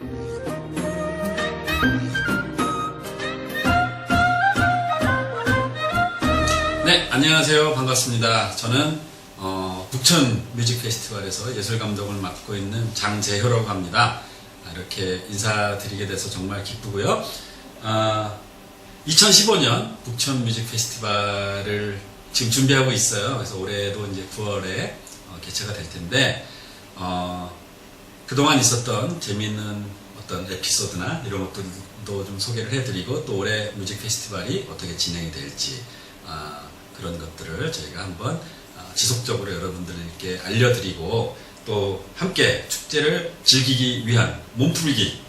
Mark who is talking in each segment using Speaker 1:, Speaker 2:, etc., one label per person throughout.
Speaker 1: 네, 안녕하세요. 반갑습니다. 저는 북천 뮤직 페스티벌에서 예술 감독을 맡고 있는 장재효라고 합니다. 이렇게 인사드리게 돼서 정말 기쁘고요. 2015년 북천 뮤직 페스티벌을 지금 준비하고 있어요. 그래서 올해도 이제 9월에 개최가 될 텐데 그동안 있었던 재미있는 어떤 에피소드나 이런 것들도 좀 소개를 해드리고 또 올해 뮤직 페스티벌이 어떻게 진행이 될지 그런 것들을 저희가 한번 지속적으로 여러분들께 알려드리고 또 함께 축제를 즐기기 위한 몸풀기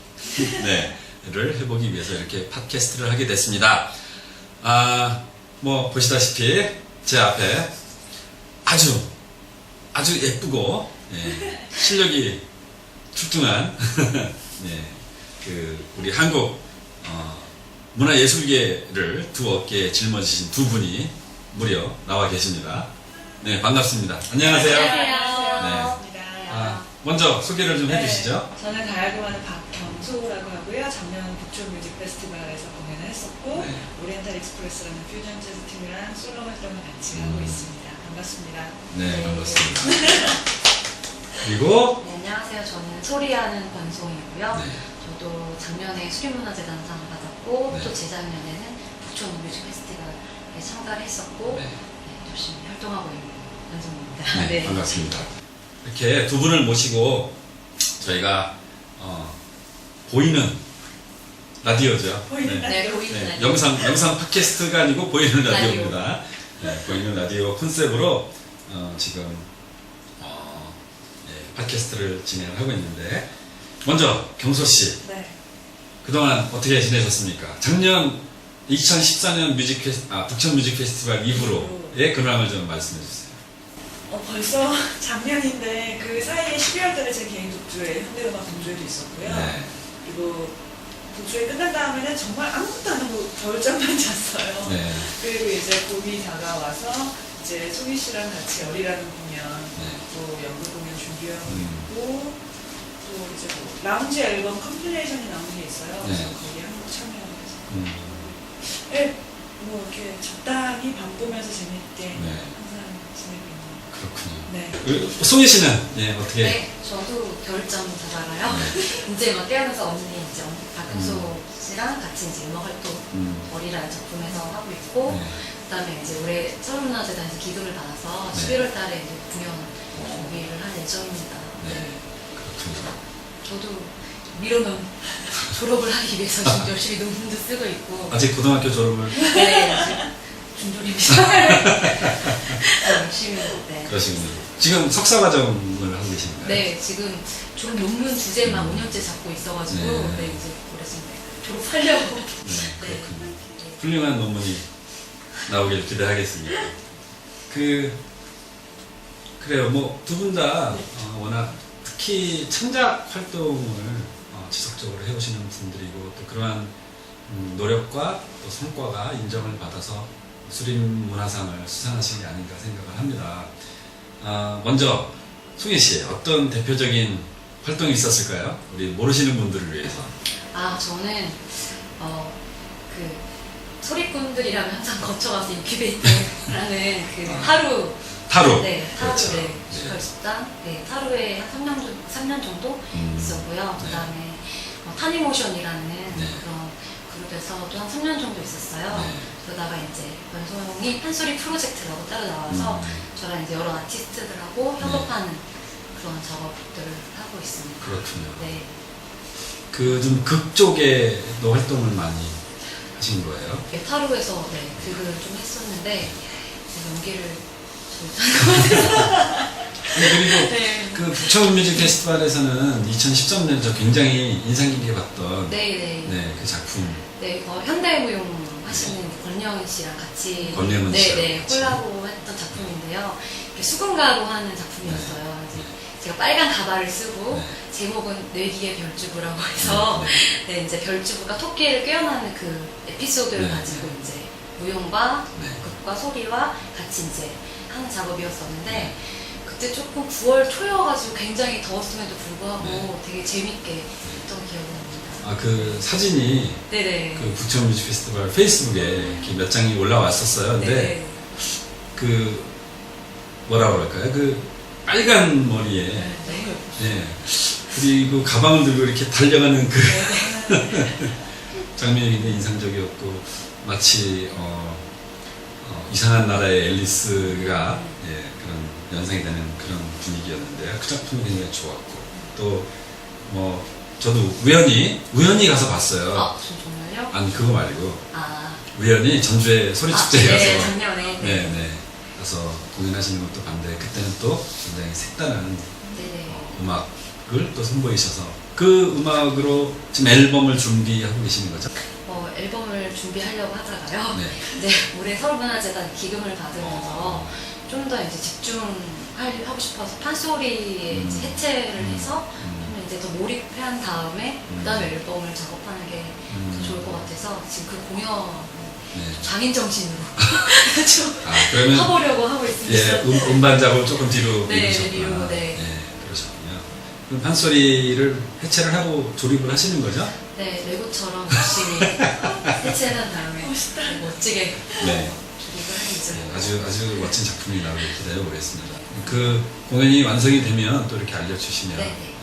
Speaker 1: 를 해보기 위해서 이렇게 팟캐스트를 하게 됐습니다. 뭐 보시다시피 제 앞에 아주 예쁘고 실력이 출중한 우리 한국 문화예술계를 두 어깨에 짊어지신 두 분이 무려 나와 계십니다. 네, 반갑습니다. 안녕하세요.
Speaker 2: 안녕하세요.
Speaker 1: 먼저 소개를 좀 해주시죠.
Speaker 2: 저는 가야금하는 박경소라고 하고요. 작년 북촌 뮤직 페스티벌에서 공연을 했었고 오리엔탈 익스프레스라는 퓨전 재즈 팀이랑 솔로 활동을 같이 하고 있습니다. 반갑습니다.
Speaker 1: 네, 반갑습니다. 그리고
Speaker 3: 네, 안녕하세요. 저는 소리하는 권송이고요.
Speaker 1: 네.
Speaker 3: 저도 작년에 수리문화재단상을 받았고
Speaker 1: 네.
Speaker 3: 또 재작년에는 북촌 뮤직 페스티벌에 참가를 했었고
Speaker 1: 네.
Speaker 3: 열심히 활동하고 있는 권송입니다.
Speaker 1: 네, 반갑습니다. 이렇게 두 분을 모시고 저희가 보이는 라디오죠.
Speaker 2: 보이는
Speaker 3: 네,
Speaker 2: 라디오.
Speaker 3: 보이는 라디오.
Speaker 1: 영상 팟캐스트가 아니고 보이는 라디오입니다. 네, 보이는 라디오 컨셉으로 지금 팟캐스트를 진행을 하고 있는데 먼저 경소 씨
Speaker 2: 네.
Speaker 1: 그동안 어떻게 지내셨습니까? 작년 2014년 북천 뮤직 페스티벌 이후로의 근황을 좀 말씀해 주세요.
Speaker 2: 벌써 작년인데 그 사이에 12월 달에 제 개인 독주회, 현대음악 동주회도 있었고요.
Speaker 1: 네.
Speaker 2: 그리고 독주회 끝난 다음에는 정말 아무것도 안 하고 겨울잠만 잤어요.
Speaker 1: 네.
Speaker 2: 그리고 이제 봄이 다가와서 이제 송희 씨랑 같이 열이라는 공연, 또 연극 공연 준비하고 있고, 또 이제 뭐 라운지 앨범 컴필레이션이 나온 게 있어요. 그래서 거기에 한번 참여하고 있어요. 네, 뭐 이렇게 적당히 바쁘면서 재밌게 항상 지내고 있는.
Speaker 1: 그렇군요.
Speaker 2: 네.
Speaker 1: 송희 씨는 어떻게?
Speaker 3: 네, 저도 겨울잠 다 자가요. 이제 막 깨어나서 언니 이제 박경소 씨랑 같이 이제 음악 활동 머리라는 작품에서 하고 있고 그다음에 이제 올해 서울문화재단에서 기도를 받아서 11월 달에 이제 공연 준비를 할 예정입니다.
Speaker 1: 네. 그렇군요.
Speaker 3: 저도 미뤄놓은 졸업을 하기 위해서 지금 열심히 논문도 쓰고 있고
Speaker 1: 아직 고등학교 졸업을
Speaker 3: 네, 아직 중졸입니다. 열심히
Speaker 1: 그러시군요. 지금 석사 과정을 하고 계신가요?
Speaker 3: 네, 지금 졸업 논문 주제만 5년째 잡고 있어가지고 이제 그래서 졸업하려고.
Speaker 1: 네, 그렇군요. 훌륭한 논문이 나오길 기대하겠습니다. 그래요. 뭐 두 분 다 워낙 특히 창작 활동을 지속적으로 해오시는 분들이고 또 그러한 노력과 또 성과가 인정을 받아서 수림문화상을 수상하신 게 아닌가 생각을 합니다. 먼저 송혜 씨 어떤 대표적인 활동이 있었을까요? 우리 모르시는 분들을 위해서.
Speaker 3: 저는 그 소리꾼들이라면 항상 거쳐가서 인큐베이터라는 그 타루. 네, 타루,
Speaker 1: 그렇죠.
Speaker 3: 뮤지컬 집단. 네, 타루에 한 3년 정도 있었고요. 그 다음에 타니모션이라는 그런 그룹에서 또 한 3년 정도 있었어요. 그러다가 이제 권소영이 판소리 프로젝트라고 따로 나와서 저랑 이제 여러 아티스트들하고 협업하는 그런 작업들을 하고 있습니다.
Speaker 1: 그렇군요.
Speaker 3: 네.
Speaker 1: 좀 극 쪽에도 활동을 많이 하신 거예요?
Speaker 3: 네, 타루에서 극을 좀 했었는데 연기를
Speaker 1: 그리고 그 북천 뮤직 페스티벌에서는 2013년에 저 굉장히 인상 깊게 봤던 그 작품.
Speaker 3: 네, 현대무용 하시는 권영은 씨랑 같이
Speaker 1: 권영은 씨랑 같이.
Speaker 3: 콜라보 했던 작품인데요. 수군가로 하는 작품이었어요. 이제 제가 빨간 가발을 쓰고 제목은 뇌기의 별주부라고 해서 이제 별주부가 토끼를 꿰어나는 그 에피소드를 가지고 이제 무용과 극과 소리와 같이 이제 하는 작업이었었는데 그때 조금 9월 초여가지고 굉장히 더웠음에도 불구하고 되게 재밌게 했던 기억이
Speaker 1: 그 사진이
Speaker 3: 네네.
Speaker 1: 그 북천 뮤직 페스티벌 페이스북에 이렇게 몇 장이 올라왔었어요. 근데
Speaker 3: 네네.
Speaker 1: 그 뭐라 그럴까요? 그 빨간 머리에
Speaker 3: 네.
Speaker 1: 예. 그리고 가방을 들고 이렇게 달려가는 그 장면이 굉장히 인상적이었고 마치 이상한 나라의 앨리스가 예, 그런 연상이 되는 그런 분위기였는데요. 그 작품이 굉장히 좋았고 또 뭐 저도 우연히 가서 봤어요.
Speaker 3: 아, 정말요?
Speaker 1: 아니 그거 말고
Speaker 3: 아.
Speaker 1: 우연히 전주에 소리축제에 가서
Speaker 3: 네, 작년에.
Speaker 1: 네. 가서 공연하시는 것도 봤는데 그때는 또 굉장히 색다른
Speaker 3: 네네.
Speaker 1: 음악을 또 선보이셔서 그 음악으로 지금 앨범을 준비하고 계시는 거죠?
Speaker 3: 앨범을 준비하려고 하다가요.
Speaker 1: 네.
Speaker 3: 네, 올해 서울문화재단 기금을 받으면서 좀 더 이제 집중하고 싶어서 판소리에 이제 해체를 해서 좀 이제 더 몰입한 다음에 그다음에 앨범을 작업하는 게 더 좋을 것 같아서 지금 그 공연
Speaker 1: 네.
Speaker 3: 장인 정신으로 좀
Speaker 1: 그러면
Speaker 3: 해보려고 하고 있습니다.
Speaker 1: 예, 음반 작업을 조금 뒤로
Speaker 3: 네,
Speaker 1: 미루셨구나.
Speaker 3: 뒤로, 네.
Speaker 1: 그러셨군요. 그럼 판소리를 해체를 하고 조립을 하시는 거죠?
Speaker 3: 네, 레고처럼 열심히 해체한 다음에 멋지게
Speaker 1: 네.
Speaker 3: 조립을 하겠죠.
Speaker 1: 아주 멋진 작품이 나오길 기대해 보겠습니다. 그 공연이 완성이 되면 또 이렇게 알려주시면
Speaker 3: 네, 네.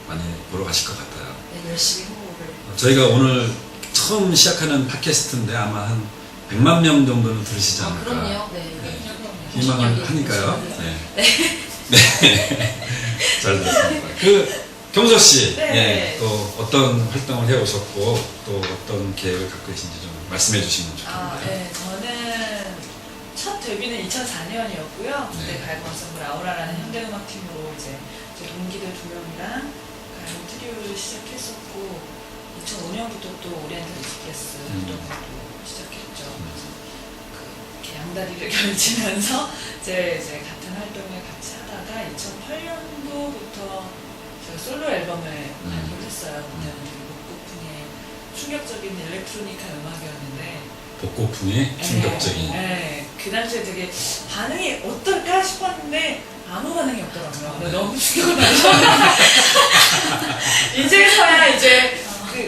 Speaker 1: 많이 보러 가실 것 같아요.
Speaker 3: 네, 열심히 홍보를.
Speaker 1: 저희가 오늘 처음 시작하는 팟캐스트인데 아마 한 100만 명 정도는 들으시지 않을까.
Speaker 3: 그럼요. 네.
Speaker 1: 희망을 하니까요. 네. 잘 들었습니다. 경서 씨,
Speaker 2: 네.
Speaker 1: 또 어떤 활동을 해오셨고 또 어떤 계획을 갖고 계신지 좀 말씀해 주시면 좋겠습니다.
Speaker 2: 네. 저는 첫 데뷔는 2004년이었고요. 그때
Speaker 1: 네.
Speaker 2: 가요 콘서트 아우라라는 현대음악팀으로 이제 제 동기들 2명이랑 가요 트리오를 시작했었고 2005년부터 또 오리엔탈 익스프레스 활동도 시작했죠. 이렇게 양다리를 결치면서 이제 같은 활동을 같이 하다가 2008년도부터 제가 솔로 앨범을 발표를 했어요. 그때는 되게 복고풍의 충격적인 일렉트로니카 음악이었는데
Speaker 1: 복고풍의 충격적인.
Speaker 2: 네, 그 당시에 되게 반응이 어떨까 싶었는데 아무 반응이 없더라고요. 근데 너무 충격을 받아서 이제서야 이제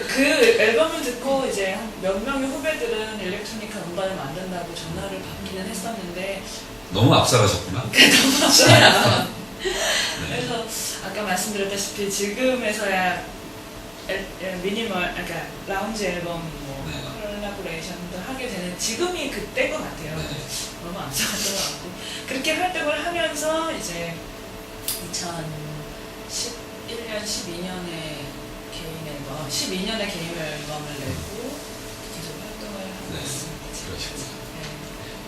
Speaker 2: 그 앨범을 듣고 이제 몇 명의 후배들은 일렉트로니카 음반을 만든다고 전화를 받기는 했었는데
Speaker 1: 너무 앞서가셨구나.
Speaker 2: 너무 없어요.
Speaker 1: 네.
Speaker 2: 그래서 아까 말씀드렸다시피 지금에서야 그러니까 라운지 앨범 뭐 콜라보레이션도 하게 되는 지금이 그때인 것 같아요.
Speaker 1: 네.
Speaker 2: 너무 앞서갔던 것 같고 그렇게 활동을 하면서 이제 2011년, 12년에 개인 앨범, 12년에 개인 앨범을 내고 계속 활동을 하고 있습니다.
Speaker 1: 그러시군요.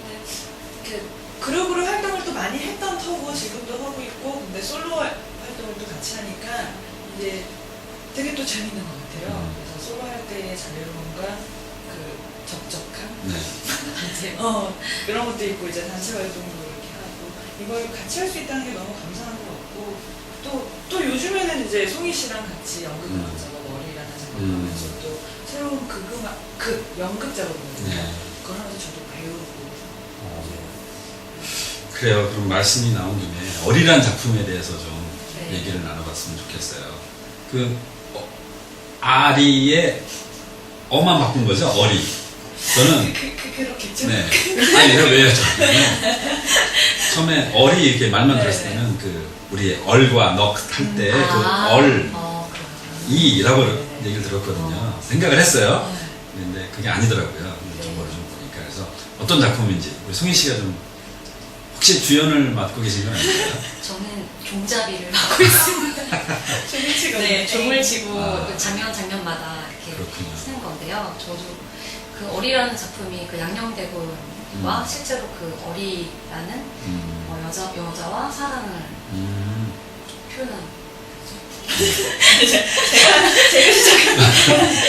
Speaker 2: 네. 그룹으로 활동을 또 많이 했던 터고 지금도 하고 있고 근데 솔로 활동을 또 같이 하니까 이제 되게 또 재밌는 것 같아요. 그래서 솔로 할 때의 자유로움과 그 적적함
Speaker 1: 네.
Speaker 2: 이제 그런 것도 있고 이제 단체 활동도 이렇게 하고 이걸 같이 할 수 있다는 게 너무 감사한 것 같고 또 요즘에는 이제 송희 씨랑 같이 연극음악 작업 머리라는 작업을 하면서 또 새로운 연극 작업이거든요.
Speaker 1: 네.
Speaker 2: 그걸 하면서 저도 배우고
Speaker 1: 그래요. 그럼 말씀이 나온 김에 어리란 작품에 대해서 좀
Speaker 3: 네.
Speaker 1: 얘기를 나눠봤으면 좋겠어요. 아리의 어만 바꾼 거죠? 어리. 저는
Speaker 2: 그렇겠죠?
Speaker 1: 네. 아니 왜요? 처음에 어리 이렇게 말만 들었을 때는 우리의 얼과 넉 할 때 이라고 얘기를 들었거든요. 생각을 했어요. 근데 그게 아니더라고요. 정보를 좀 보니까. 그래서 어떤 작품인지 우리 송희 씨가 좀 혹시 주연을 맡고 계신 건 아닌가요?
Speaker 3: 저는 종잡이를 맡고 있습니다.
Speaker 2: 종을 치고
Speaker 3: 네, 종을 치고 그 장면마다 이렇게
Speaker 1: 그렇군요.
Speaker 3: 쓰는 건데요. 저도 그 어리라는 작품이 그 양녕대군과 실제로 그 어리라는 여자와 사랑을 표현한.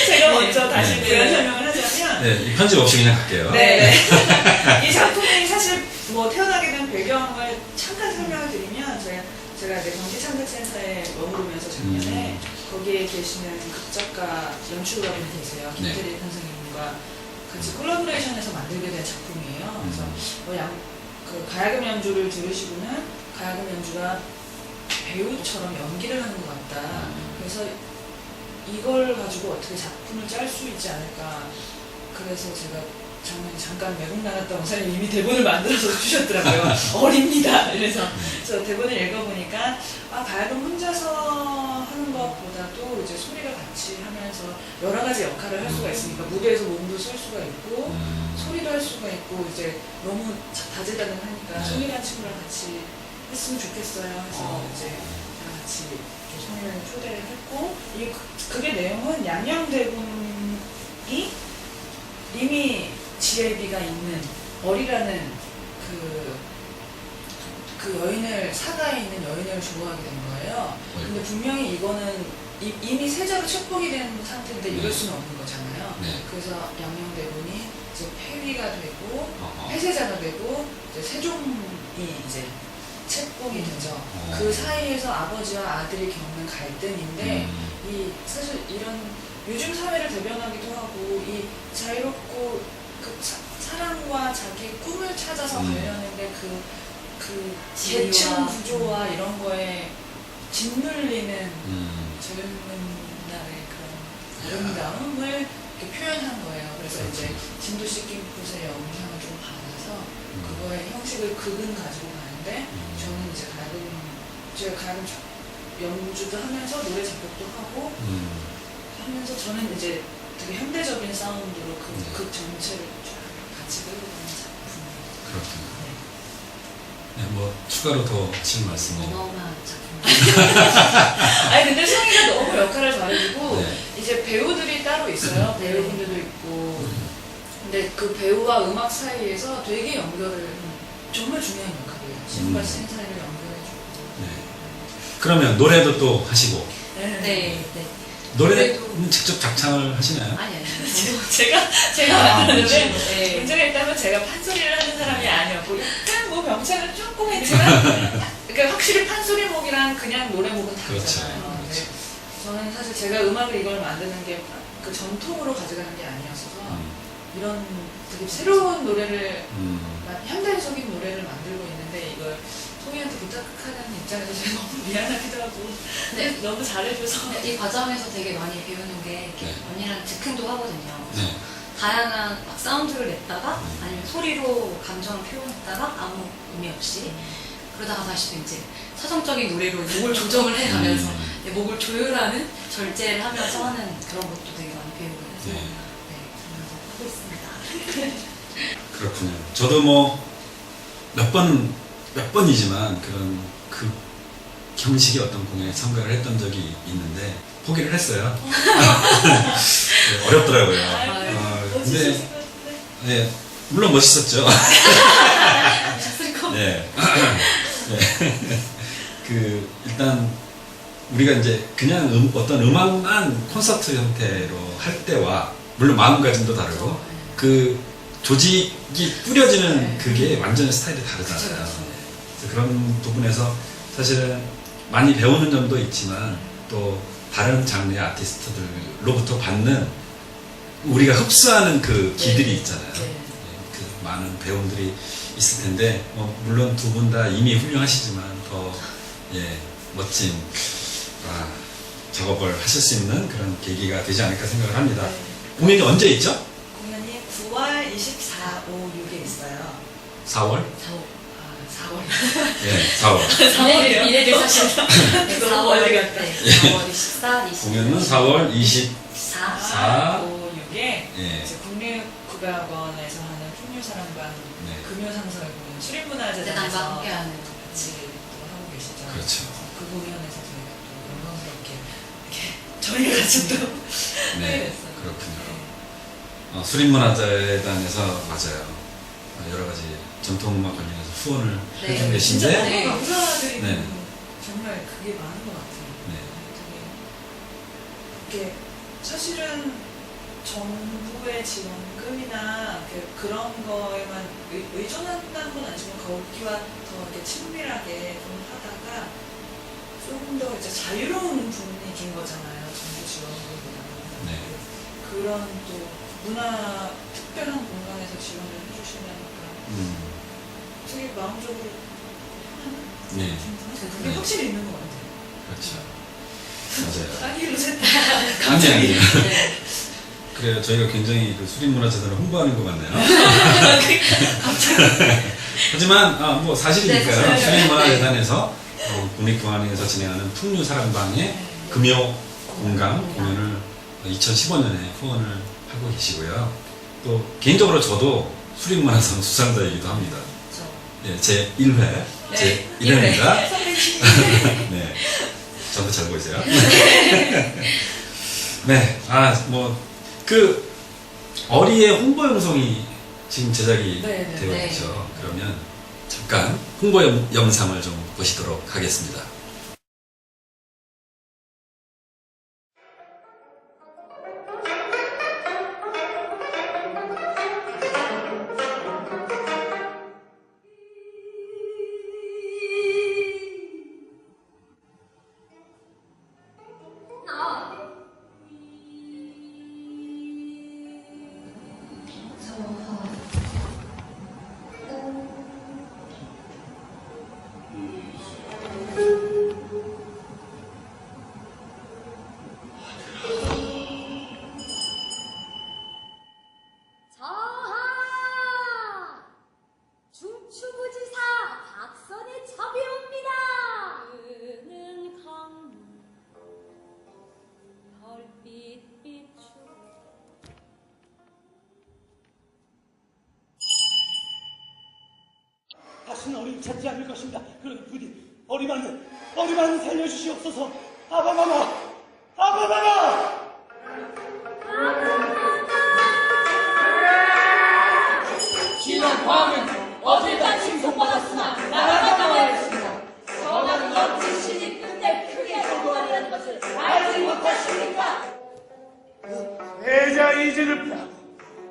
Speaker 2: 제가 먼저 다시 부연 설명을 하자면
Speaker 1: 네, 이 편집 없이 그냥 갈게요.
Speaker 2: 네. 이 작품이 사실 뭐 태어나게 된 배경을 잠깐 설명을 드리면 제가 이제 경기창작센터에 머무르면서 작년에 거기에 계시는 극작가 연출가분이 계세요. 김태리 선생님과 같이 콜라보레이션해서 만들게 된 작품이에요. 그래서 그 가야금 연주를 들으시고는 가야금 연주가 배우처럼 연기를 하는 것 같다. 그래서 이걸 가지고 어떻게 작품을 짤 수 있지 않을까. 그래서 제가 잠깐 외국 나갔다 온 사람이 이미 대본을 만들어서 주셨더라고요. 어립니다. 그래서 대본을 읽어보니까 가야금 혼자서 하는 것보다도 이제 소리가 같이 하면서 여러 가지 역할을 할 수가 있으니까 무대에서 몸도 쓸 수가 있고 소리도 할 수가 있고 이제 너무 다재다능하니까 송이라는 친구랑 같이 했으면 좋겠어요. 그래서 이제 다 같이 송이를 초대를 했고 그게 내용은 양양대군이 이미 GLB가 있는 어리라는 그 여인을 사가에 있는 여인을 좋아하게 된 거예요. 근데 분명히 이거는 이미 세자로 책봉이 된 상태인데 이럴 수는 없는 거잖아요. 그래서 양양대군이 이제 폐위가 되고 폐세자가 되고 이제 세종이 이제 책봉이 되죠. 그 사이에서 아버지와 아들이 겪는 갈등인데 사실 이런 요즘 사회를 대변하기도 하고 이 자유롭고 그 사랑과 자기 꿈을 찾아서 가려는데 그 계층 구조와 이런 거에 짓눌리는 젊은 날의 그런 아름다움을 이렇게 표현한 거예요. 그래서 이제 진도씨 김꽃의 영향을 좀 받아서 그거의 형식을 극은 가지고 가는데 저는 이제 제가 가야금 연주도 하면서 노래 작곡도 하고 하면서 저는 이제 되게 현대적인 사운드로 극 전체를 쫙 같이 끌고 가는 작품이에요.
Speaker 1: 그렇군요. 네, 뭐 추가로 더 하실 말씀은
Speaker 3: 어마어마한 작품.
Speaker 2: 아니 근데 성희가 너무 역할을 잘해주고 이제 배우들이 따로 있어요. 배우분들도 있고. 근데 그 배우와 음악 사이에서 되게 연결을 정말 중요한 역할이에요. 신과 신 사이를 연결해주고.
Speaker 1: 그러면 노래도 또 하시고.
Speaker 3: 네.
Speaker 1: 노래는 직접 작창을 하시나요?
Speaker 3: 아니요.
Speaker 2: 제가 만드는데 문제가 있다면 제가 판소리를 하는 사람이 아니었고 약간 뭐 병창을 조금 했지만 그러니까 확실히 판소리목이랑 그냥 노래목은 다르잖아요.
Speaker 1: 그렇죠.
Speaker 2: 저는 사실 제가 음악을 이걸 만드는 게 그 전통으로 가져가는 게 아니었어서 이런 되게 새로운 노래를 현대적인 노래를 만들고 있는데 이걸 소희한테 부탁하는 입장에서 제가 너무 미안하기도 하고 근데 너무 잘해줘서
Speaker 3: 이 과정에서 되게 많이 배우는 게 이렇게 언니랑 즉흥도 하거든요.
Speaker 1: 네.
Speaker 3: 다양한 막 사운드를 냈다가 아니면 소리로 감정을 표현했다가 아무 의미 없이 그러다가 다시 또 이제 서정적인 노래로 목을 조정을 해가면서 목을 조율하는 절제를 하면서 하는 그런 것도 되게 많이 배우고 있어서 하고 있습니다.
Speaker 1: 그렇군요. 저도 뭐 몇 번이지만 그런 그 형식의 어떤 공연에 참가를 했던 적이 있는데 포기를 했어요. 어렵더라고요. 근데 물론 멋있었죠. 일단 우리가 이제 그냥 어떤 음악만 콘서트 형태로 할 때와 물론 마음가짐도 다르고 그 조직이 뿌려지는 그게 완전히 스타일이 다르잖아요. 그런 부분에서 사실은 많이 배우는 점도 있지만 또 다른 장르의 아티스트들로부터 받는 우리가 흡수하는 그 기들이 있잖아요. 그 많은 배우들이 있을 텐데 물론 두 분 다 이미 훌륭하시지만 더 멋진 작업을 하실 수 있는 그런 계기가 되지 않을까 생각을 합니다. 공연이 언제 있죠?
Speaker 2: 공연이 9월 24, 5, 6에 있어요.
Speaker 1: 4월?
Speaker 2: 4월.
Speaker 1: 네, 4월.
Speaker 3: 미래를 사실
Speaker 2: 너무 멀리 갔다.
Speaker 3: 4월 24, 25.
Speaker 1: 공연은 4월 24,
Speaker 2: 5, 6에 이제 국립국악원에서 하는 풍류사랑방 금요상설 공연 수립문화재단에서
Speaker 3: 함께하는
Speaker 2: 같이 또 하고 계시죠.
Speaker 1: 그렇죠.
Speaker 2: 그 공연에서 저희가 또 영광스럽게 이렇게 저희가 같이 또 하게 됐어요.
Speaker 1: 그렇군요. 수립문화재단에서 맞아요. 여러 가지 전통음악 관련해서 후원을 해주고 계신데
Speaker 2: 너무 감사드리는 정말 그게 많은 것 같아요. 이게 사실은 정부의 지원금이나 그런 거에만 의존한다는 건 아니지만 거기와 더 이렇게 친밀하게 좀 하다가 조금 더 이제 자유로운 분위기인 거잖아요. 정부 지원금보다는. 그런 또 문화 특별한 공간에서 지원을 해주신다니까 되게 마음적으로 하는 그게 확실히 있는 것 같아요.
Speaker 1: 그렇죠. 맞아요.
Speaker 2: 따기로 샜다.
Speaker 1: 아니에요.
Speaker 3: 네.
Speaker 1: 그래요. 저희가 굉장히 그 수립문화재단을 홍보하는 것 같네요. 하지만 뭐 사실이니까요.
Speaker 3: 네,
Speaker 1: 수립문화재단에서 국립공원에서 진행하는 풍류사랑방의 금요 공감 공연을 2015년에 후원을 하고 계시고요. 또 개인적으로 저도 수립문화상 수상자이기도 합니다. 네, 제 1회, 제 1회입니다. 네, 저도 잘 보이세요. 네, 그 어리의 홍보 영상이 지금 제작이
Speaker 2: 네,
Speaker 1: 되어
Speaker 3: 네.
Speaker 1: 있죠. 그러면 잠깐 홍보 영상을 좀 보시도록 하겠습니다.
Speaker 4: 저하! 중추부지사 박선의 첩이옵니다. 그는 강물 별빛 비추
Speaker 5: 다시는 어리를 찾지 않을 것입니다. 그러니 부디 어리만은 살려주시옵소서. 아바마마, 아바마마.
Speaker 4: 지난 밤은 어제가 칭송받았으나 나라가 나와야했습니다. 저는 멋진 신이 끝내 크게 성공하려는 것을 알지 못하십니까?
Speaker 5: 세자 이지를 피하고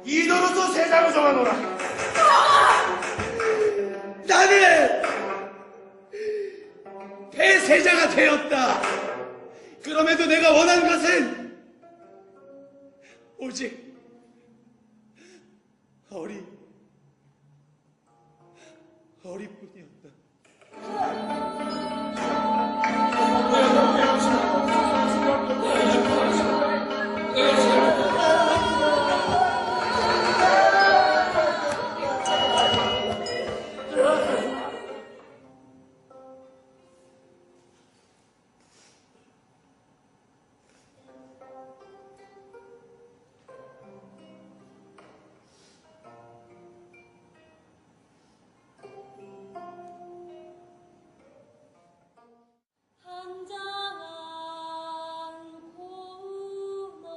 Speaker 5: 이도로서 세자로 정하노라. 나는 폐세자가 되었다. 그럼에도 내가 원한 것은 오직 어리뿐이었다.
Speaker 4: 한장한 고운 얼굴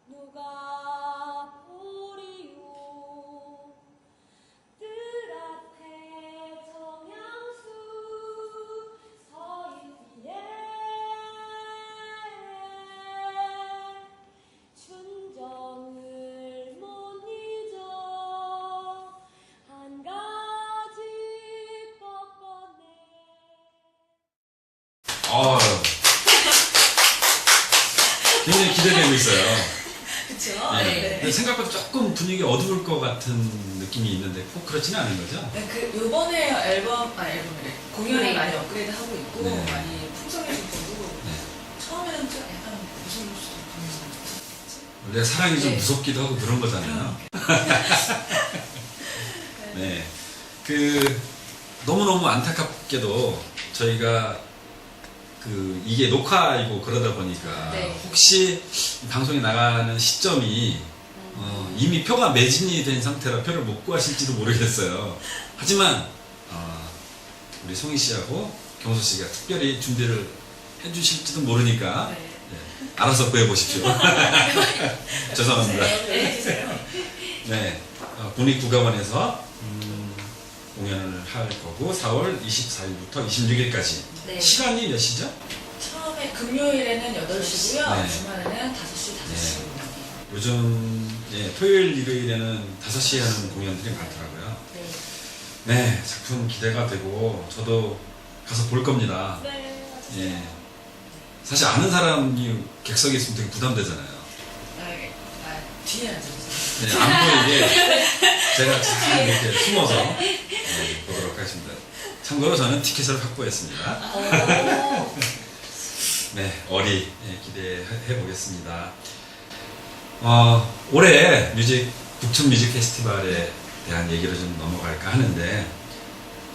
Speaker 4: 누가 보리요. 뜰 앞에 정향수 서있기에 춘정을 못 잊어 한 가지 꺾었네.
Speaker 1: 굉장히 기대되고 있어요.
Speaker 2: 그쵸?
Speaker 1: 네.
Speaker 2: 네.
Speaker 1: 근데 생각보다 조금 분위기 어두울 것 같은 느낌이 있는데 꼭 그렇지는 않은 거죠?
Speaker 2: 네, 요번에 앨범이래. 공연을
Speaker 3: 네.
Speaker 2: 많이 업그레이드 하고 있고,
Speaker 1: 네.
Speaker 2: 많이 풍성해졌고,
Speaker 1: 네.
Speaker 2: 처음에는 좀 약간 무서울 수도 있고.
Speaker 1: 원래 사랑이 좀
Speaker 3: 네.
Speaker 1: 무섭기도 하고 그런 거잖아요. 네. 너무너무 안타깝게도 저희가 이게 녹화이고 그러다 보니까
Speaker 3: 네.
Speaker 1: 혹시 방송에 나가는 시점이 이미 표가 매진이 된 상태라 표를 못 구하실지도 모르겠어요. 하지만 우리 송희 씨하고 경수 씨가 특별히 준비를 해주실지도 모르니까
Speaker 2: 네.
Speaker 1: 네, 알아서 구해보십시오. 죄송합니다.
Speaker 2: 네, 해주세요.
Speaker 1: 네, 국립국악원에서 공연을 할 거고 4월 24일부터 26일까지
Speaker 3: 네.
Speaker 1: 시간이 몇 시죠?
Speaker 2: 처음에 금요일에는 8시고요.
Speaker 1: 네.
Speaker 2: 주말에는 5시, 5시 공연이에요.
Speaker 1: 요즘 토요일, 일요일에는 5시에 하는 공연들이 많더라고요.
Speaker 3: 네.
Speaker 1: 네, 작품 기대가 되고 저도 가서 볼 겁니다.
Speaker 2: 네, 맞아요.
Speaker 1: 예. 사실 아는 사람이 객석에 있으면 되게 부담되잖아요.
Speaker 2: 뒤에 앉아주세요.
Speaker 1: 네, 안 보이게 제가 잘 이렇게 숨어서 보도록 하겠습니다. 참고로 저는 티켓을 확보했습니다. 네, 어리 기대해 보겠습니다. 올해 북촌 뮤직 페스티벌에 대한 얘기를 좀 넘어갈까 하는데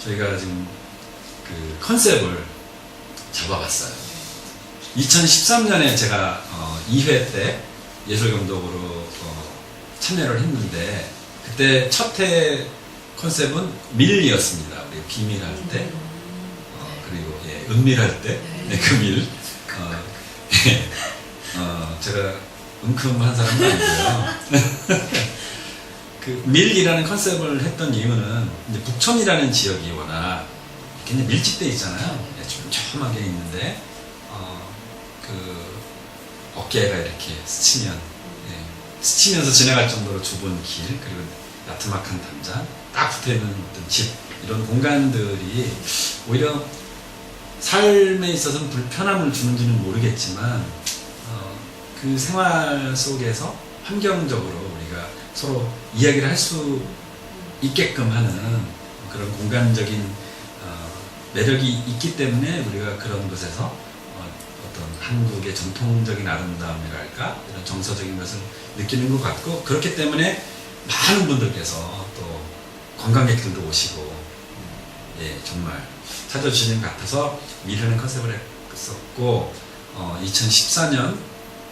Speaker 1: 저희가 지금 그 컨셉을 잡아봤어요. 2013년에 제가 2회 때 예술감독으로 참여를 했는데 그때 첫 해 컨셉은 밀이었습니다. 우리 비밀할 때 그리고 은밀할 때 그 밀. 제가 은큼한 사람은 아니고요. 그 밀이라는 컨셉을 했던 이유는 이제 북촌이라는 지역이 워낙 굉장히 밀집돼 있잖아요. 촘촘하게 있는데 그 어깨가 이렇게 스치면서 지나갈 정도로 좁은 길 그리고 야트막한 담장 딱 붙어있는 어떤 집 이런 공간들이 오히려 삶에 있어서는 불편함을 주는지는 모르겠지만 그 생활 속에서 환경적으로 우리가 서로 이야기를 할 수 있게끔 하는 그런 공간적인 매력이 있기 때문에 우리가 그런 곳에서 어떤 한국의 전통적인 아름다움이랄까 이런 정서적인 것을 느끼는 것 같고 그렇기 때문에 많은 분들께서 또 관광객들도 오시고 정말 찾아주시는 것 같아서 밀하는 컨셉을 했었고 2014년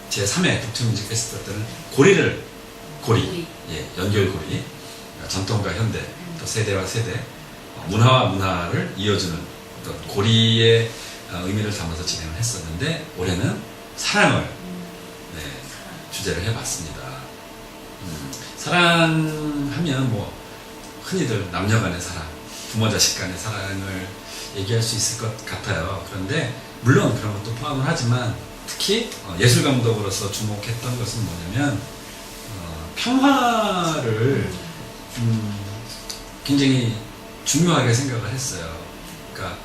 Speaker 1: 제3회 북촌 뮤직 페스티벌 때는 고리 연결고리 전통과 현대 또 세대와 세대 문화와 문화를 이어주는 어떤 고리의 의미를 담아서 진행을 했었는데 올해는 사랑을 주제를 해봤습니다. 사랑하면 뭐 흔히들 남녀간의 사랑, 부모 자식 간의 사랑을 얘기할 수 있을 것 같아요. 그런데 물론 그런 것도 포함을 하지만 특히 예술감독으로서 주목했던 것은 뭐냐면 평화를 굉장히 중요하게 생각을 했어요. 그러니까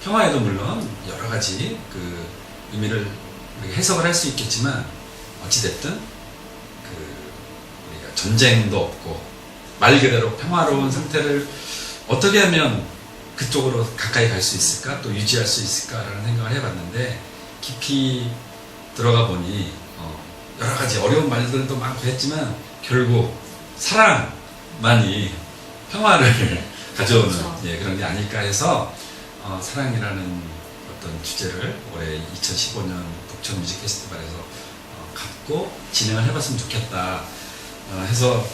Speaker 1: 평화에도 물론 여러 가지 그 의미를 우리가 해석을 할 수 있겠지만 어찌됐든 우리가 전쟁도 없고 말 그대로 평화로운 상태를 어떻게 하면 그쪽으로 가까이 갈 수 있을까 또 유지할 수 있을까라는 생각을 해봤는데 깊이 들어가 보니 여러 가지 어려운 말들도 많고 했지만 결국 사랑만이 평화를 가져오는 그런 게 아닐까 해서 사랑이라는 어떤 주제를 올해 2015년 북촌 뮤직 페스티벌에서 갖고 진행을 해봤으면 좋겠다 해서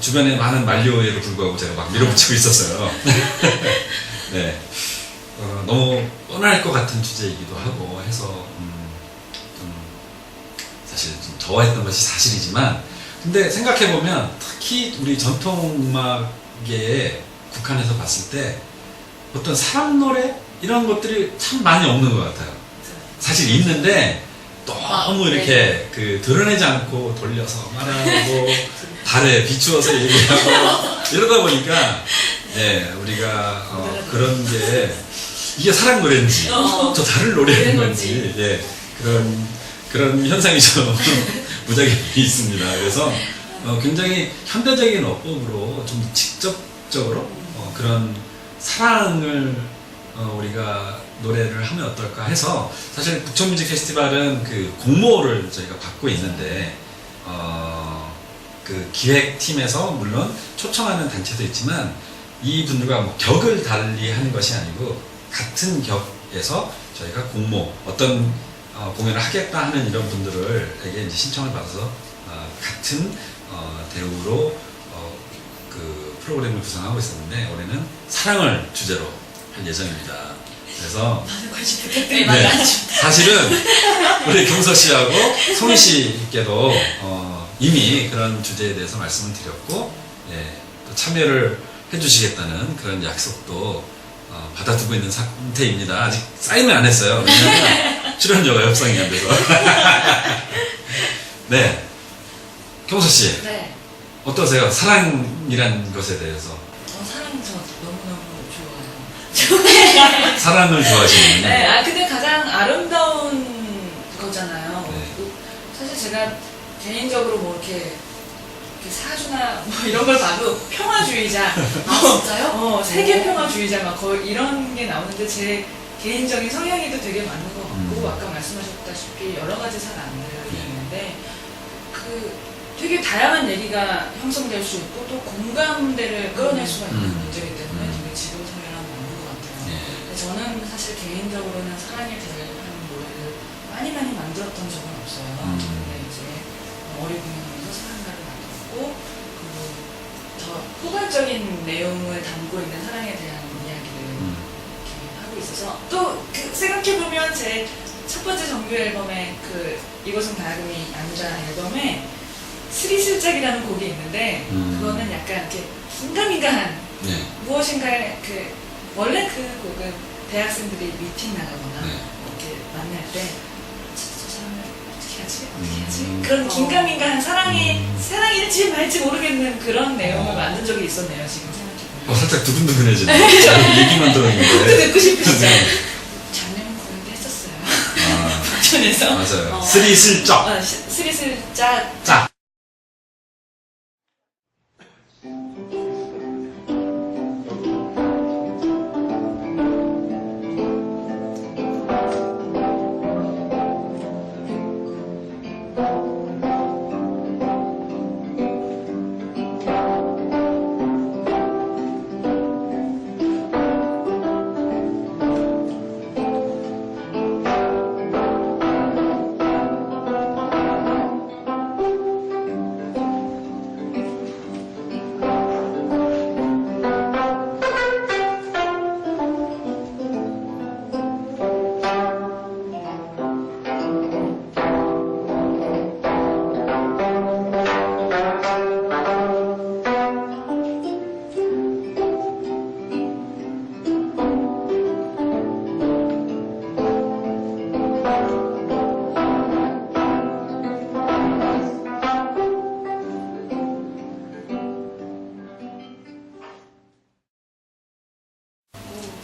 Speaker 1: 주변에 많은 만류에도 불구하고 제가 막 밀어붙이고 있었어요. 네, 너무 뻔할 것 같은 주제이기도 하고 해서 좀 사실 좀 좋아했던 것이 사실이지만 근데 생각해보면 특히 우리 전통음악계에 국한해서 봤을 때 어떤 사랑 노래 이런 것들이 참 많이 없는 것 같아요. 사실 있는데 너무 이렇게 그 드러내지 않고 돌려서 말하고 달에 비추어서 얘기하고 이러다 보니까 우리가 그런 게 이게 사랑 노래인지 저 다른 노래인 건지 그런 현상이 좀 무지하게 있습니다. 그래서 굉장히 현대적인 어법으로 좀 직접적으로 그런 사랑을 우리가 노래를 하면 어떨까 해서 사실 북촌 뮤직 페스티벌은 그 공모를 저희가 받고 있는데 그 기획팀에서 물론 초청하는 단체도 있지만 이 분들과 뭐 격을 달리 하는 것이 아니고 같은 격에서 저희가 공모 어떤 공연을 하겠다 하는 이런 분들에게 이제 신청을 받아서 같은 대우로 그 프로그램을 구성하고 있었는데 올해는 사랑을 주제로 할 예정입니다. 그래서
Speaker 3: 많은 관심 부탁드립니다.
Speaker 1: 사실은 우리 경서 씨하고 송희 씨께도 이미 그런 주제에 대해서 말씀을 드렸고 또 참여를 해주시겠다는 그런 약속도 받아두고 있는 상태입니다. 아직 사인을 안 했어요. 왜냐하면 출연료가 협상이 안 돼서. 네, 경서 씨.
Speaker 3: 네.
Speaker 1: 어떠세요? 사랑이란 것에 대해서.
Speaker 2: 사랑 저 너무너무 좋아요.
Speaker 1: 사랑을 좋아하시는.
Speaker 2: 네, 근데 가장 아름다운 거잖아요.
Speaker 1: 네.
Speaker 2: 사실 제가 개인적으로 뭐 이렇게 사주나 뭐 이런 걸 봐도 평화주의자.
Speaker 3: 진짜요?
Speaker 2: 세계 평화주의자 막 거의 이런 게 나오는데 제 개인적인 성향이도 되게 많은 것 같고 그리고 아까 말씀하셨다시피 여러 가지 사람들이 있는데 그 되게 다양한 얘기가 형성될 수 있고 또 공감대를 끌어낼 수가 있는 문제이기 때문에 되게 지금 사회랑 맞는 것 같아요. 근데 저는 사실 개인적으로는 사랑에 대한 노래를 많이 만들었던 적은 없어요. 근데 이제 어리 공연에서 사랑가를 만들었고 그리고 더 포괄적인 내용을 담고 있는 사랑에 대한 이야기를 이렇게 하고 있어서 또 그 생각해보면 제 첫 번째 정규 앨범에 그 이곳은 가야금이 아니다 앨범에 스리슬짝이라는 곡이 있는데 그거는 약간 이렇게 긴가민가한
Speaker 1: 네.
Speaker 2: 무엇인가에 그 원래 그 곡은 대학생들이 미팅 나가거나
Speaker 1: 네.
Speaker 2: 이렇게 만날 때 저 사람을 어떻게 하지? 그런 긴가민가한 사랑일지 말지 모르겠는 그런 내용을 만든 적이 있었네요. 지금 생각해보면.
Speaker 1: 살짝 두근두근해지네. 얘기만 들었는데.
Speaker 2: 듣고 싶으시죠?
Speaker 1: 네.
Speaker 2: 작년에 공연 때 했었어요.
Speaker 1: 아,
Speaker 2: 부천에서.
Speaker 1: 맞아요. 스리슬쩍.
Speaker 2: 스리슬짝.
Speaker 1: 짝.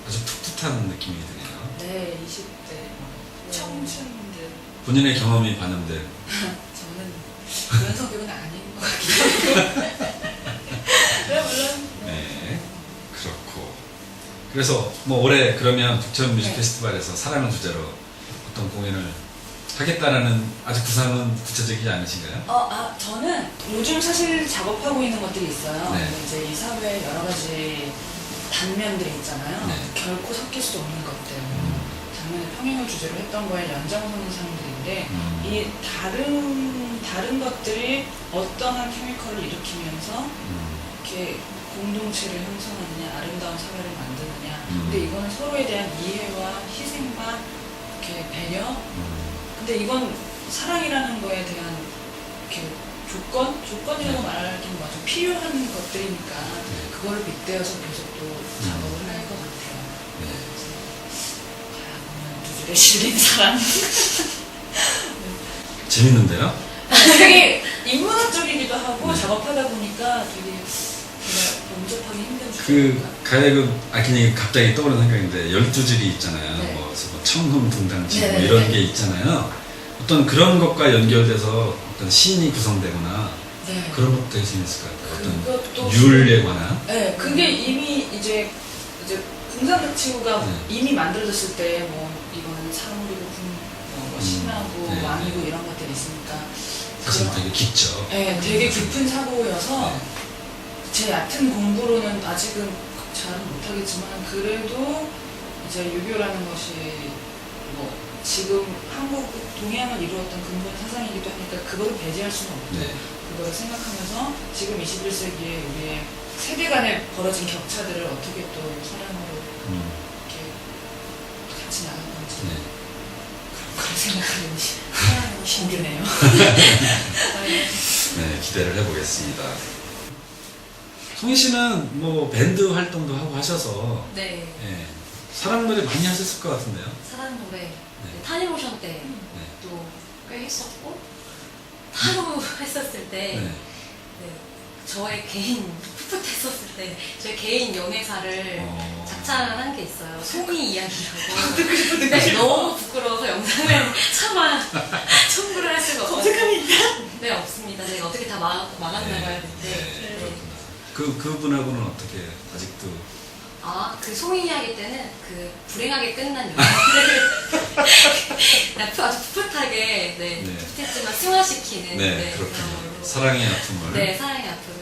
Speaker 1: 아주 풋풋한 느낌이 드네요.
Speaker 2: 네, 20대 청춘들.
Speaker 1: 본인의 경험이 반영된.
Speaker 2: 저는 그런 성격은 아닌 것 같기도 하고. 네, 물론.
Speaker 1: 네, 그렇고. 그래서 뭐 올해 그러면 북천 뮤직 페스티벌에서 사랑을 주제로 어떤 공연을 하겠다라는 아직 구상은 구체적이지 않으신가요?
Speaker 2: 저는 요즘 사실 작업하고 있는 것들이 있어요.
Speaker 1: 네.
Speaker 2: 근데 이제 이 사회에 여러 가지 단면들이 있잖아요.
Speaker 1: 네.
Speaker 2: 결코 섞일 수 없는 것들. 작년에 평행을 주제로 했던 거에 연장선인 사람들인데 이 다른 것들이 어떠한 케미컬을 일으키면서 이렇게 공동체를 형성하느냐, 아름다운 사회를 만드느냐. 근데 이거는 서로에 대한 이해와 희생과 이렇게 배려. 근데 이건 사랑이라는 거에 대한 이렇게 조건이라고 말하기는 아주 필요한 것들이니까 그거를 빗대어서 계속 또 작업을 할 것 같아요. 가야금은 두 줄에 실린 사랑.
Speaker 1: 재밌는데요?
Speaker 2: 되게 인문학적이기도 하고 작업하다 보니까 되게 범접하기 힘든
Speaker 1: 그 가야금 그냥 갑자기 떠오르는 생각인데 12줄이 있잖아요.
Speaker 2: 네.
Speaker 1: 뭐 청흠 등단지 뭐
Speaker 2: 네,
Speaker 1: 이런
Speaker 2: 네.
Speaker 1: 게 있잖아요. 어떤 그런 것과 연결돼서 어떤 시인이 구성되거나
Speaker 2: 네.
Speaker 1: 그런 것도 되게 재밌을 것 같아요.
Speaker 2: 그것도
Speaker 1: 어떤 율에 관한.
Speaker 2: 네, 그게 이미 이제 공산백치구가 이미 만들어졌을 때 뭐 이거는 사물이고 뭐 신하고
Speaker 1: 네.
Speaker 2: 왕이고 이런 것들이 있으니까
Speaker 1: 사실 되게 깊죠.
Speaker 2: 네, 되게 깊은 사고여서 제 얕은 공부로는 아직은 잘은 못하겠지만 그래도 이제 유교라는 것이 뭐 지금 한국 동양을 이루었던 근본 사상이기도 하니까 그거를 배제할 수는 없고
Speaker 1: 네.
Speaker 2: 그거를 생각하면서 지금 21세기에 우리의 세대 간에 벌어진 격차들을 어떻게 또 사랑으로 이렇게 같이 나간 건지
Speaker 1: 네.
Speaker 2: 그런 생각하는 힘드네요.
Speaker 1: 네, 기대를 해보겠습니다. 송희 씨는 뭐 밴드 활동도 하고 하셔서
Speaker 3: 네.
Speaker 1: 예, 사랑 노래 많이 하셨을 것 같은데요.
Speaker 3: 사랑 노래 타니모션 때 또 꽤 했었고 타로 했었을 때
Speaker 1: 네.
Speaker 3: 저의 개인 풋풋했었을 때 저의 개인 연애사를 작창한 게 있어요. 송이 이야기라고. 근데 너무 부끄러워서 영상을 차마 첨부를 할 수가 없어요.
Speaker 2: 검색함이 있나?
Speaker 3: 네, 없습니다. 제가 어떻게 다 막았나 봐야 되는데.
Speaker 1: 그분하고는 어떻게 아직도
Speaker 3: 그 송이 이야기 때는 그 불행하게 끝난 영화를 아주 풋풋하게
Speaker 1: 네.
Speaker 3: 풋했지만 승화시키는
Speaker 1: 네,
Speaker 3: 그런
Speaker 1: 그렇군요.
Speaker 3: 걸로.
Speaker 1: 사랑의 아픔을
Speaker 3: 네, 사랑의 아픔을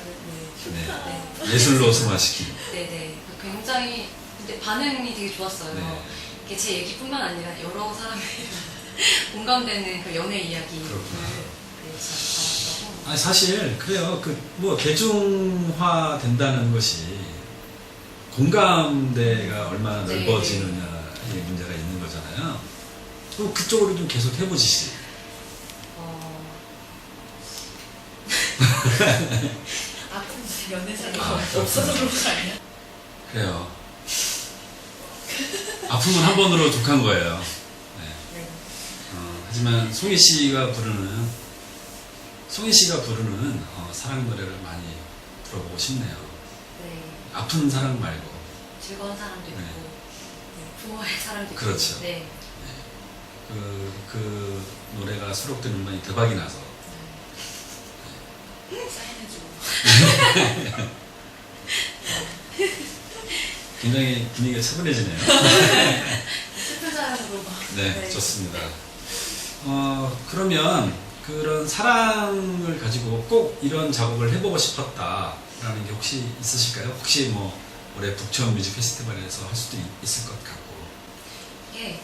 Speaker 1: 네. 예술로 승화시킨.
Speaker 3: 네네. 굉장히 근데 반응이 되게 좋았어요.
Speaker 1: 네.
Speaker 3: 이게 제 얘기뿐만 아니라 여러 사람이 공감되는 그 연애 이야기를
Speaker 1: 그렇구나.
Speaker 3: 담았다고.
Speaker 1: 아니 사실 그래요. 그 뭐 대중화 된다는 것이 공감대가 얼마나
Speaker 3: 네.
Speaker 1: 넓어지느냐의 문제가 있는 거잖아요. 그럼 그쪽으로 좀 계속 해보시지.
Speaker 2: 아픈 연애사가
Speaker 1: 그렇구나.
Speaker 2: 없어서 그런 거 아니야?
Speaker 1: 그래요. 아픔은 한 번으로 독한 거예요. 네.
Speaker 2: 네.
Speaker 1: 하지만 송희 씨가 부르는 사랑 노래를 많이 들어보고 싶네요.
Speaker 3: 네.
Speaker 1: 아픈 사랑 말고.
Speaker 3: 즐거운 사람도 있고
Speaker 1: 네.
Speaker 3: 부모의 사람도 있고.
Speaker 1: 그렇죠.
Speaker 3: 네.
Speaker 1: 그 노래가 수록된 음반이 대박이 나서
Speaker 2: 사인해주고.
Speaker 1: 굉장히 분위기가 차분해지네요.
Speaker 3: 슬픈 사람으로.
Speaker 1: 네, 좋습니다. 그러면 그런 사랑을 가지고 꼭 이런 작업을 해보고 싶었다라는 게 혹시 있으실까요? 혹시 뭐 올해 북촌 뮤직 페스티벌에서 할 수도 있을 것 같고.
Speaker 3: 이게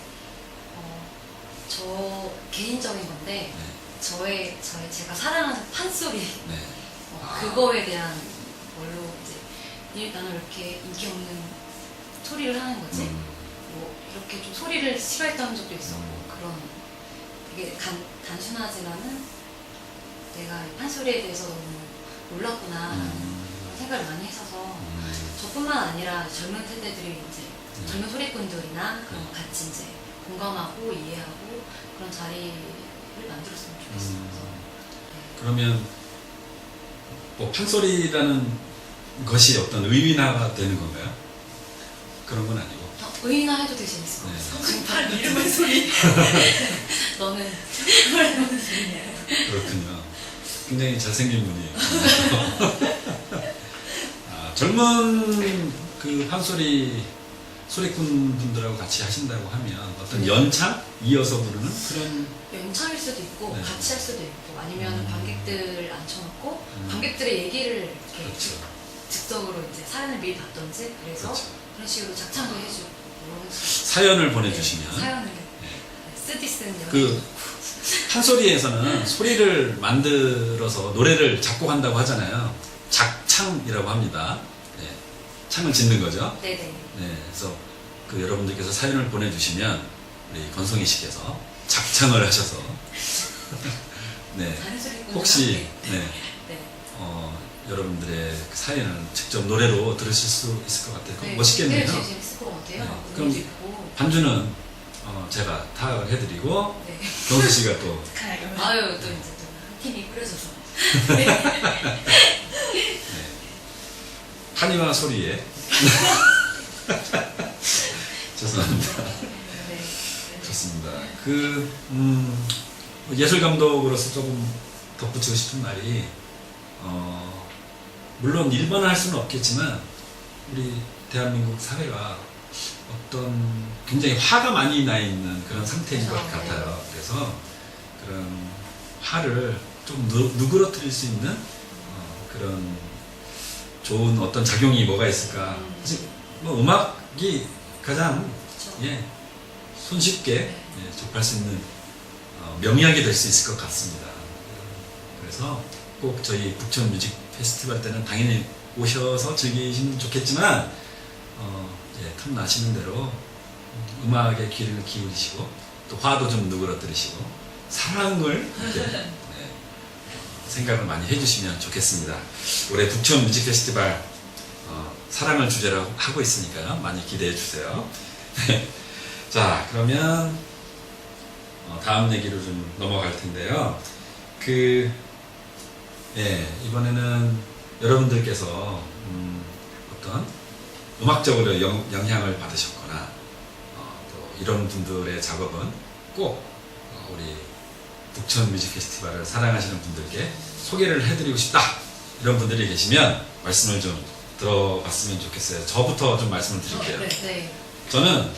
Speaker 3: 저 개인적인 건데 제가 사랑하는 판소리
Speaker 1: 네.
Speaker 3: 그거에 대한 걸로 이제 나는 왜 이렇게 인기 없는 소리를 하는 거지? 뭐 이렇게 좀 소리를 싫어했던 적도 있었고 그런 되게 단순하지만은 내가 이 판소리에 대해서 너무 놀랐구나 그런 생각을 많이 했어서 저뿐만 아니라 젊은 세대들이 이제 젊은 소리꾼들이나 그런 같이 이제 공감하고 이해하고 그런 자리를 만들었으면 좋겠어요. 그래서,
Speaker 1: 그러면 뭐 판소리라는 것이 어떤 의인화가 되는 건가요? 그런 건 아니고.
Speaker 3: 의인화 해도 되게 재밌을 것
Speaker 1: 네.
Speaker 3: 같아요.
Speaker 2: 성판 이름의 소리.
Speaker 3: 너는
Speaker 2: 이름의 소리냐.
Speaker 1: 그렇군요. 굉장히 잘생긴 분이에요. 젊은 그 판소리 소리꾼 분들하고 같이 하신다고 하면 어떤 연창? 이어서 부르는 그런.
Speaker 3: 연창일 수도 있고
Speaker 1: 네.
Speaker 3: 같이 할 수도 있고 아니면 관객들 앉혀놓고 관객들의 얘기를 이렇게
Speaker 1: 그렇죠.
Speaker 3: 즉석으로 이제 사연을 미리 받던지 그래서
Speaker 1: 그렇죠.
Speaker 3: 그런 식으로 작창도 해주고 이런 식으로
Speaker 1: 사연을 보내주시면.
Speaker 3: 사연을 쓰디 쓴
Speaker 1: 그 판소리에서는 소리를 만들어서 노래를 작곡한다고 하잖아요. 작창이라고 합니다. 네. 창을 짓는 거죠.
Speaker 3: 네네.
Speaker 1: 네, 그래서 그 여러분들께서 사연을 보내주시면 우리 권송희 씨께서 작창을 하셔서 네,
Speaker 3: 다른 소리꾼
Speaker 1: 혹시 네,
Speaker 3: 네.
Speaker 1: 여러분들의 그 사연을 직접 노래로 들으실 수 있을 것 같아요.
Speaker 3: 네.
Speaker 1: 멋있겠네요.
Speaker 3: 네, 재밌을 것 같아요.
Speaker 1: 네.
Speaker 3: 음악도
Speaker 1: 그럼
Speaker 3: 있고.
Speaker 1: 반주는 제가 타협을 해드리고
Speaker 3: 네.
Speaker 1: 경수 씨가 또
Speaker 3: 아유 또 이제 또 한 팀이 꾸려져서
Speaker 1: 한이와 소리에 죄송합니다.
Speaker 3: 네.
Speaker 1: 좋습니다. 예술 감독으로서 조금 덧붙이고 싶은 말이 물론 일반화 할 수는 없겠지만 우리 대한민국 사회가 어떤 굉장히 화가 많이 나 있는 그런 상태인 것
Speaker 3: 그렇죠.
Speaker 1: 같아요. 그래서 그런 화를 좀 누그러뜨릴 수 있는 그런 좋은 어떤 작용이 뭐가 있을까? 사실 뭐 음악이 가장
Speaker 3: 그렇죠.
Speaker 1: 손쉽게 접할 수 있는 명약이 될 수 있을 것 같습니다. 그래서 꼭 저희 북촌 뮤직 페스티벌 때는 당연히 오셔서 즐기시면 좋겠지만 틈나시는 대로 음악에 귀를 기울이시고 또 화도 좀 누그러뜨리시고 사랑을 이렇게 생각을 많이 해주시면 좋겠습니다. 올해 북촌 뮤직 페스티벌 사랑을 주제로 하고 있으니까요. 많이 기대해 주세요. 자, 그러면 다음 얘기로 좀 넘어갈 텐데요. 이번에는 여러분들께서 어떤 음악적으로 영향을 받으셨거나 또 이런 분들의 작업은 꼭 우리 북촌 뮤직 페스티벌을 사랑하시는 분들께 소개를 해드리고 싶다 이런 분들이 계시면 말씀을 좀 들어봤으면 좋겠어요. 저부터 좀 말씀을 드릴게요.
Speaker 2: 네.
Speaker 3: 네.
Speaker 1: 저는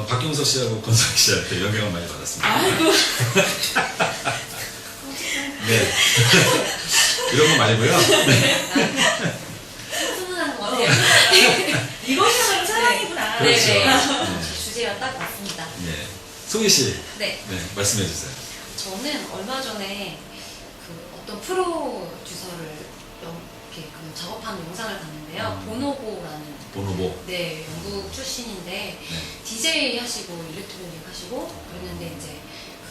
Speaker 1: 박경석 씨하고 권석희 씨한테 영향을 많이 받았습니다.
Speaker 2: 아이고.
Speaker 1: 네. 이런 거 말고요.
Speaker 3: 훈훈한 것 같아요.
Speaker 2: 이것이야말로 사랑이구나.
Speaker 3: 네,
Speaker 1: 그렇죠.
Speaker 3: 네.
Speaker 1: 네.
Speaker 3: 주제가 딱 맞습니다.
Speaker 1: 네. 송희 씨,
Speaker 3: 네.
Speaker 1: 네, 말씀해 주세요.
Speaker 3: 저는 얼마 전에 그 어떤 프로듀서를 이렇게 그 작업하는 영상을 봤는데요. 보노보라는
Speaker 1: 보노보.
Speaker 3: 네, 영국 출신인데
Speaker 1: 네.
Speaker 3: DJ 하시고 일렉트로닉 하시고 그랬는데 이제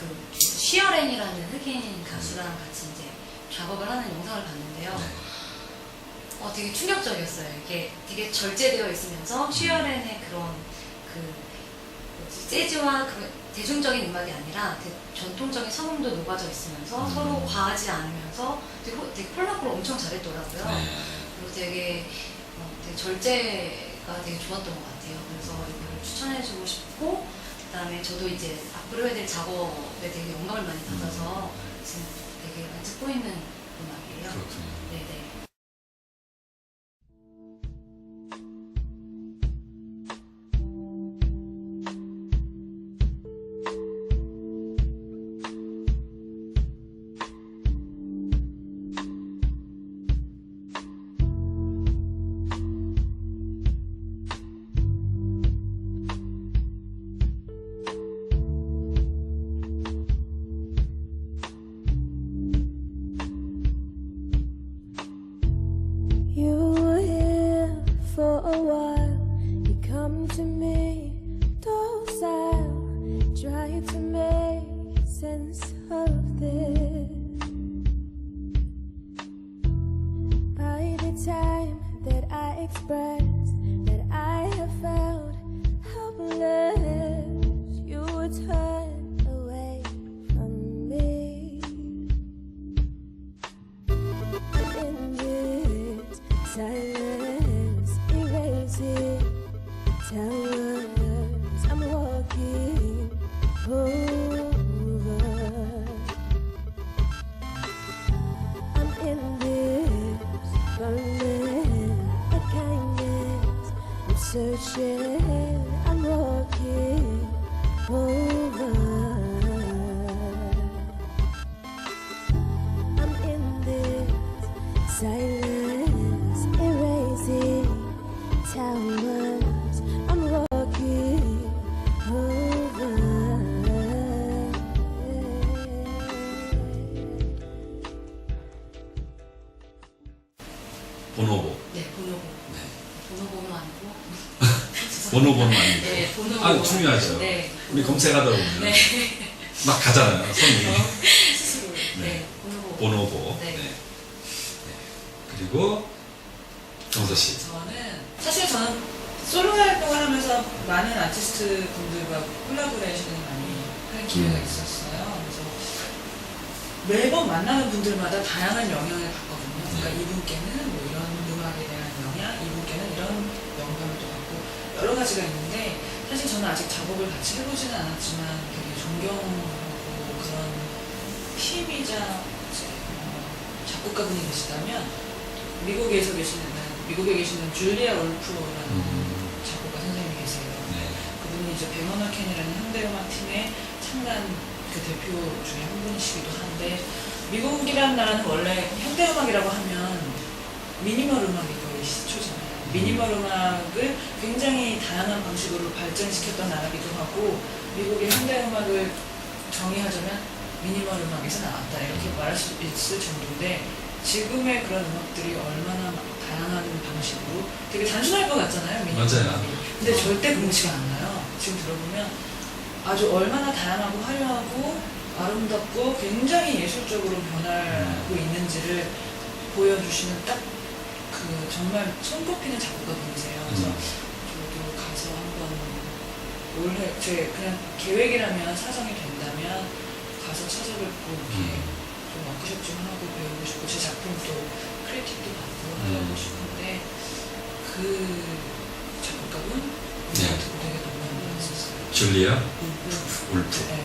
Speaker 3: 그 쉬어렌이라는 흑인 가수랑 같이 이제 작업을 하는 영상을 봤는데요.
Speaker 1: 네.
Speaker 3: 되게 충격적이었어요. 이게 되게 절제되어 있으면서 쉬어렌의 그런 그 뭐지, 재즈와 그 대중적인 음악이 아니라 전통적인 성음도 녹아져 있으면서 서로 과하지 않으면서 되게 콜라보를 엄청 잘했더라고요.
Speaker 1: 네.
Speaker 3: 그리고 되게 절제가 되게 좋았던 것 같아요. 그래서 이걸 추천해주고 싶고, 그다음에 저도 이제 앞으로 해야 될 작업에 되게 영감을 많이 받아서 지금 되게 듣고 있는 음악이에요.
Speaker 1: 그렇군요.
Speaker 3: 네네.
Speaker 4: You were here for a while. You come to me docile, try to make sense of this. By the time that I express that I have felt helpless, you would turn away from me. In this silence, erasing towers I'm walking over. I'm in this burning a kindness. I'm searching, I'm walking over. I'm in this silence, erasing towers I'm walking over.
Speaker 1: 보노보.
Speaker 3: 네, 보노보.
Speaker 1: 네.
Speaker 3: 보노보는 아니고.
Speaker 1: 보노보는 아니고.
Speaker 3: 네, 보노보.
Speaker 1: 아, 중요하죠.
Speaker 3: 네.
Speaker 1: 우리 검색하다 보면
Speaker 3: 네.
Speaker 1: 막 가잖아요, 손이.
Speaker 2: 스스로.
Speaker 3: 네, 보노보.
Speaker 1: 보노보.
Speaker 3: 네.
Speaker 1: 네. 네. 그리고 정서 씨.
Speaker 2: 사실 저는 솔로 활동을 하면서 많은 아티스트 분들과 콜라보레이션을 많이 할 기회가 있었어요. 그래서 매번 만나는 분들마다 다양한 영향을 받거든요. 그러니까 이분께는 뭐 이런 음악에 대한 영향, 이분께는 이런 영감을 또 받고 여러 가지가 있는데, 사실 저는 아직 작업을 같이 해보지는 않았지만 되게 존경하고 그런 팀이자 작곡가분이 계시다면 미국에 계시는 줄리아 올프라는 작곡가 선생님이 계세요.
Speaker 1: 네.
Speaker 2: 그분이 이제 백원어켄이라는 현대음악 팀의 창단 그 대표 중에 한 분이시기도 한데, 미국이라는 나라는 원래 현대음악이라고 하면 미니멀 음악이 거의 시초잖아요. 미니멀 음악을 굉장히 다양한 방식으로 발전시켰던 나라기도 하고, 미국의 현대음악을 정의하자면 미니멀 음악에서 나왔다 이렇게 말할 수 있을 정도인데, 지금의 그런 음악들이 얼마나 다양한 방식으로 되게 단순할 것 같잖아요, 미니멀
Speaker 1: 맞아요.
Speaker 2: 음악이. 근데 절대 그렇지가 않아요. 지금 들어보면 아주 얼마나 다양하고 화려하고 아름답고 굉장히 예술적으로 변하고 있는지를 보여주시는 딱 그 정말 손꼽히는 작곡가분이세요. 그래서 저도 가서 한번 올해 제 그냥 계획이라면 사정이 된다면 가서 찾아뵙고 이렇게 좀 워크숍 좀 하고 배우고 싶고, 제 작품도 크리틱도 받고 하고 싶은데, 그 작곡가분
Speaker 1: 네.
Speaker 2: 되게 너무 있었어요.
Speaker 1: 줄리아 울프.
Speaker 2: 네.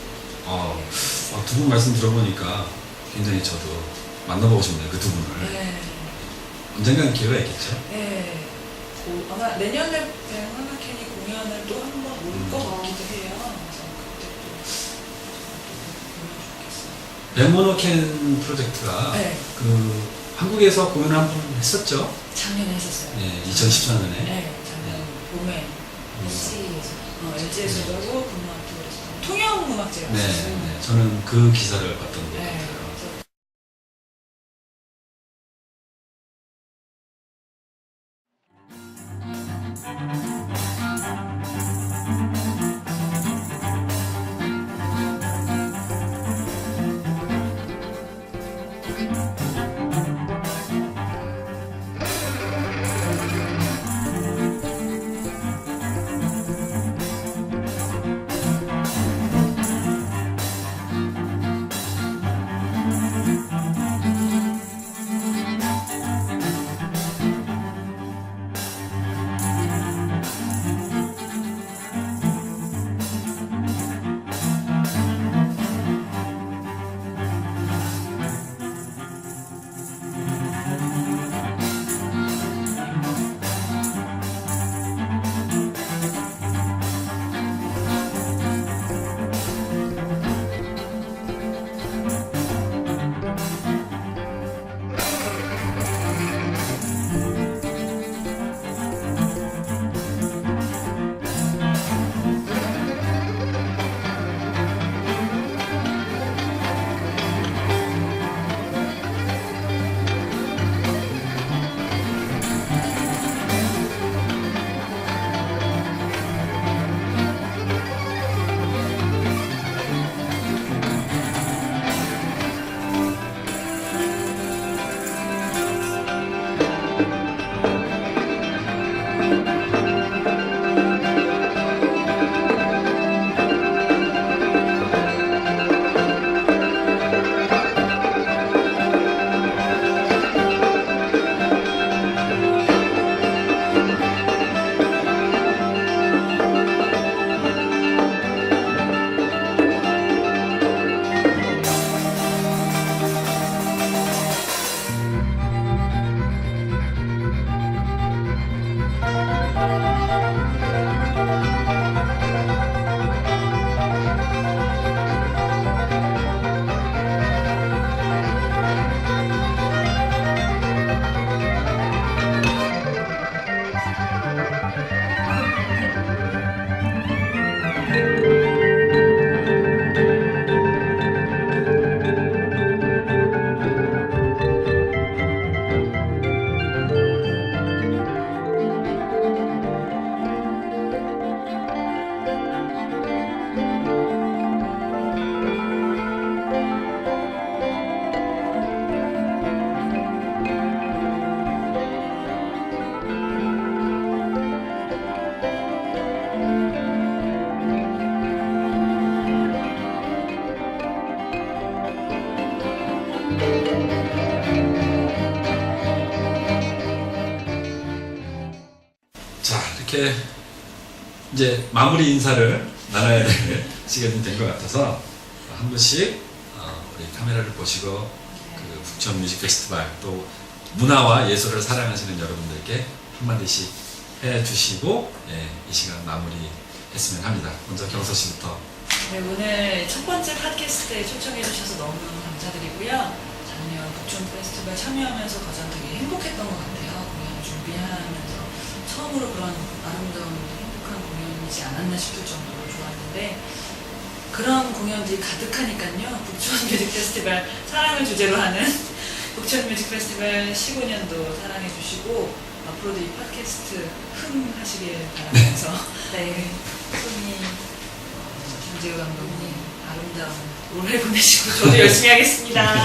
Speaker 1: 두 분 말씀 들어보니까 굉장히 저도 만나보고 싶네요, 그 두 분을.
Speaker 2: 네.
Speaker 1: 언젠간 기회가 있겠죠?
Speaker 2: 네. 아마 내년에 하나캔이 공연을 또 한 번 올 것 같기도 해요. 그래서 그때 또 보면 좋겠어요.
Speaker 1: 백모노캔 프로젝트가
Speaker 2: 네.
Speaker 1: 그 한국에서 공연을 한 번 했었죠.
Speaker 2: 작년에 했었어요.
Speaker 1: 네, 2014년에.
Speaker 2: 네, 작년 봄에 LG에서도 하고 금호학교에서 통영음악제가
Speaker 1: 네,
Speaker 2: 있었어요.
Speaker 1: 네, 저는 그 기사를 봤던 것
Speaker 2: 네,
Speaker 1: 같아요.
Speaker 2: 그래서
Speaker 1: 자, 이렇게 이제 마무리 인사를 나눠야 될 시간이 된 것 같아서 한 분씩 우리 카메라를 보시고 그 북촌 뮤직 페스티벌 또 문화와 예술을 사랑하시는 여러분들께 한마디씩 해주시고 이 시간 마무리했으면 합니다. 먼저 경서 씨부터.
Speaker 2: 네, 오늘 첫 번째 팟캐스트에 초청해 주셔서 너무너무 감사드리고요. 작년 북촌 페스티벌 참여하면서 가장 되게 행복했던 것 같아요. 공연 준비하면서 처음으로 그런 아름다운 행복한 공연이지 않았나 싶을 정도로 좋았는데 그런 공연들이 가득하니까요. 북촌 뮤직 페스티벌 사랑을 주제로 하는 북촌 뮤직 페스티벌 15년도 사랑해 주시고 앞으로도 이 팟캐스트 흥하시길 바라면서 네, 손이 김재우 감독님 아름다운 올해 보내시고 저도 열심히 하겠습니다.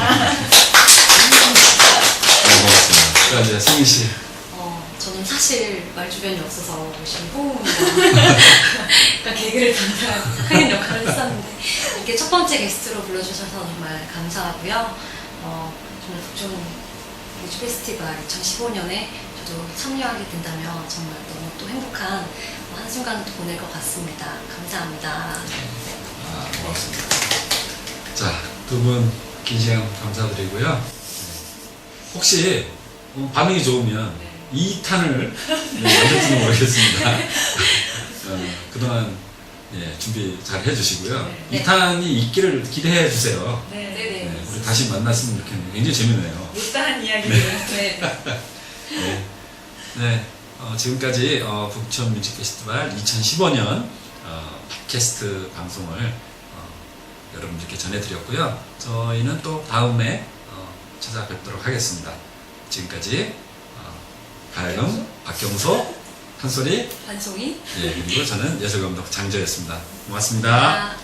Speaker 1: 고맙습니다. 자, 이제 승희 씨.
Speaker 3: 저는 사실 말 주변이 없어서 열심히 호응입니다. 약간 개그를 담당하는 역할을 했었는데 이렇게 첫 번째 게스트로 불러주셔서 정말 감사하고요. 정말 북촌 뮤직 페스티벌 2015년에 저도 참여하게 된다면 정말 너무 또 행복한 한순간을 또 보낼 것 같습니다. 감사합니다.
Speaker 1: 고맙습니다. 자, 두 분 긴 시간 감사드리고요. 혹시 반응이 좋으면 2탄을 만들지는 모르겠습니다. 그동안 준비 잘 해주시고요.
Speaker 3: 네.
Speaker 1: 2탄이 있기를 기대해 주세요.
Speaker 2: 네.
Speaker 3: 네네.
Speaker 1: 우리 다시 만났으면 좋겠네요. 굉장히 재밌네요.
Speaker 2: 못다한 이야기를.
Speaker 3: 네.
Speaker 1: 네, 지금까지 북촌 뮤직 페스티벌 2015년 팟캐스트 방송을 여러분들께 전해드렸고요. 저희는 또 다음에 찾아뵙도록 하겠습니다. 지금까지 가야금 박경소 한소리
Speaker 3: 반송이.
Speaker 1: 그리고 저는 예술감독 장조였습니다. 고맙습니다.
Speaker 3: 아.